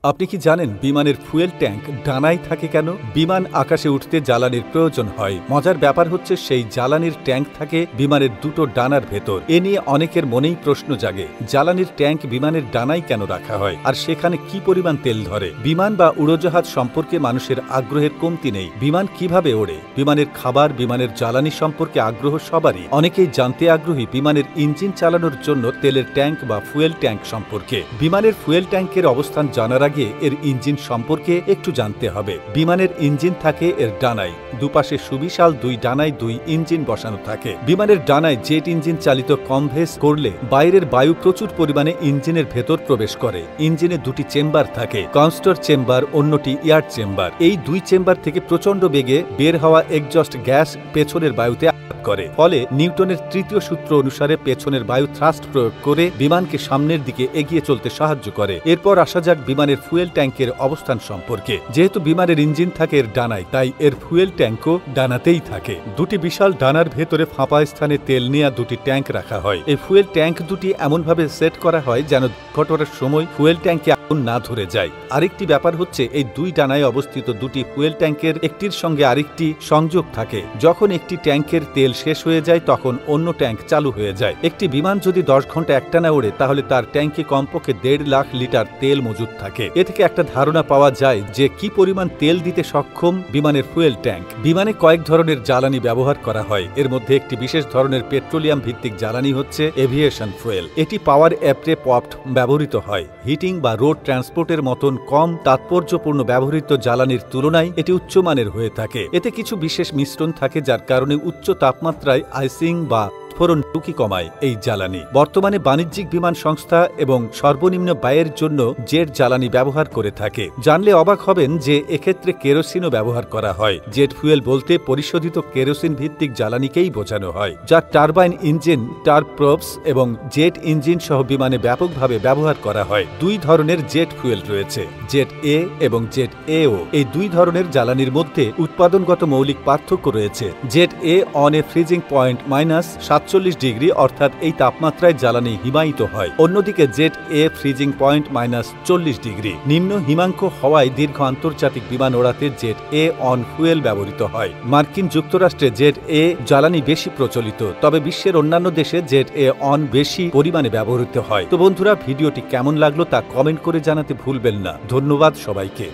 আপনি কি জানেন বিমানের ফুয়েল ট্যাঙ্ক ডানায় থাকে কেন? বিমান আকাশে উঠতে জ্বালানির প্রয়োজন হয়। মজার ব্যাপার হচ্ছে সেই জ্বালানির ট্যাঙ্ক থাকে বিমানের দুটো ডানার ভেতর। এ নিয়ে অনেকের মনেই প্রশ্ন জাগে, জ্বালানির ট্যাঙ্ক বিমানের ডানায় কেন রাখা হয়, আর সেখানে কি পরিমাণ তেল ধরে? বিমান বা উড়োজাহাজ সম্পর্কে মানুষের আগ্রহের কমতি নেই। বিমান কিভাবে ওড়ে, বিমানের খাবার, বিমানের জ্বালানি সম্পর্কে আগ্রহ সবারই। অনেকেই জানতে আগ্রহী বিমানের ইঞ্জিন চালানোর জন্য তেলের ট্যাঙ্ক বা ফুয়েল ট্যাঙ্ক সম্পর্কে। বিমানের ফুয়েল ট্যাঙ্কের অবস্থান জানার আগে এর ইঞ্জিন সম্পর্কে একটু জানতে হবে। বিমানের ইঞ্জিন থাকে এর ডানায়, দুপাশে সুবিশাল দুই ডানায় দুই ইঞ্জিন বসানো থাকে। বিমানের ডানায় জেট ইঞ্জিন চালিত কমভেস করলে বাইরের বায়ু প্রচুর পরিমাণে ইঞ্জিনের ভেতর প্রবেশ করে। ইঞ্জিনে দুটি চেম্বার থাকে, কনস্টর চেম্বার, অন্যটি এয়ার চেম্বার। এই দুই চেম্বার থেকে প্রচন্ড বেগে বের হওয়া এক্সজস্ট গ্যাস পেছনের বায়ুতে করে, ফলে নিউটনের তৃতীয় সূত্র অনুসারে পেছনের বায়ু থ্রাস্ট প্রয়োগ করে বিমানকে সামনের দিকে এগিয়ে চলতে সাহায্য করে। এরপর আসা যাক বিমানের ফুয়েল ট্যাঙ্কের অবস্থান সম্পর্কে। যেহেতু বিমানের ইঞ্জিন থাকে এর ডানায়, তাই এর ফুয়েল ট্যাঙ্কও ডানাতেই থাকে। দুটি বিশাল ডানার ভেতরে ফাঁপা স্থানে তেল নেয়া দুটি ট্যাঙ্ক রাখা হয়। এই ফুয়েল ট্যাঙ্ক দুটি এমনভাবে সেট করা হয় যেন দুর্ঘটনার সময় ফুয়েল ট্যাঙ্কে আগুন না ধরে যায়। আরেকটি ব্যাপার হচ্ছে, এই দুই ডানায় অবস্থিত দুটি ফুয়েল ট্যাঙ্কের একটির সঙ্গে আরেকটি সংযোগ থাকে। যখন একটি ট্যাঙ্কের তেল শেষ হয়ে যায় তখন অন্য ট্যাঙ্ক চালু হয়ে যায়। একটি বিমান যদি 10 ঘন্টা একটানা ওড়ে তাহলে তার ট্যাঙ্কে কমপক্ষে 1.5 লাখ লিটার তেল মজুদ থাকে। এ থেকে একটা ধারণা পাওয়া যায় যে কি পরিমাণ তেল দিতে সক্ষম বিমানের ফুয়েল ট্যাঙ্ক। বিমানে কয়েক ধরনের জ্বালানি ব্যবহার করা হয়। এর মধ্যে একটি বিশেষ ধরনের পেট্রোলিয়াম ভিত্তিক জ্বালানি হচ্ছে এভিয়েশন ফুয়েল। এটি পাওয়ার অ্যাপ্রে পপড ব্যবহৃত হয়। হিটিং বা রোড ট্রান্সপোর্টের মতন কম তাৎপর্যপূর্ণ ব্যবহৃত জ্বালানির তুলনায় এটি উচ্চমানের হয়ে থাকে। এতে কিছু বিশেষ মিশ্রণ থাকে যার কারণে উচ্চ তাপমাত্রায় আইসিং বা বিস্ফোরণ ঝুঁকি কমায় এই জ্বালানি। বর্তমানে বাণিজ্যিক বিমান সংস্থা এবং সর্বনিম্ন ব্যয়ের জন্য জেট জ্বালানি ব্যবহার করে থাকে। জানলে অবাক হবেন যে এক্ষেত্রে কেরোসিনও ব্যবহার করা হয়। জেট ফুয়েল বলতে পরিশোধিত কেরোসিন ভিত্তিক জ্বালানিকেই বোঝানো হয়, যা টারবাইন ইঞ্জিন, টার্বোপ্রপস এবং জেট ইঞ্জিন সহ বিমানে ব্যাপকভাবে ব্যবহার করা হয়। দুই ধরনের জেট ফুয়েল রয়েছে, জেট এ এবং জেট এও। এই দুই ধরনের জ্বালানির মধ্যে উৎপাদনগত মৌলিক পার্থক্য রয়েছে। Jet A on a freezing point -47 degree, অর্থাৎ এই তাপমাত্রায় জ্বালানি হিমায়িত হয়। অন্যদিকে জেট এ ফ্রিজিং পয়েন্ট -40 ডিগ্রি। নিম্ন হিমাঙ্ক হওয়ায় দীর্ঘ আন্তর্জাতিক বিমান ওড়াতে জেট এ অন ফুয়েল ব্যবহৃত হয়। মার্কিন যুক্তরাষ্ট্রে জেট এ জ্বালানি বেশি প্রচলিত, তবে বিশ্বের অন্যান্য দেশে জেট এ অন বেশি পরিমাণে ব্যবহৃত হয়। তো বন্ধুরা, ভিডিওটি কেমন লাগলো তা কমেন্ট করে জানাতে ভুলবেন না। ধন্যবাদ সবাইকে।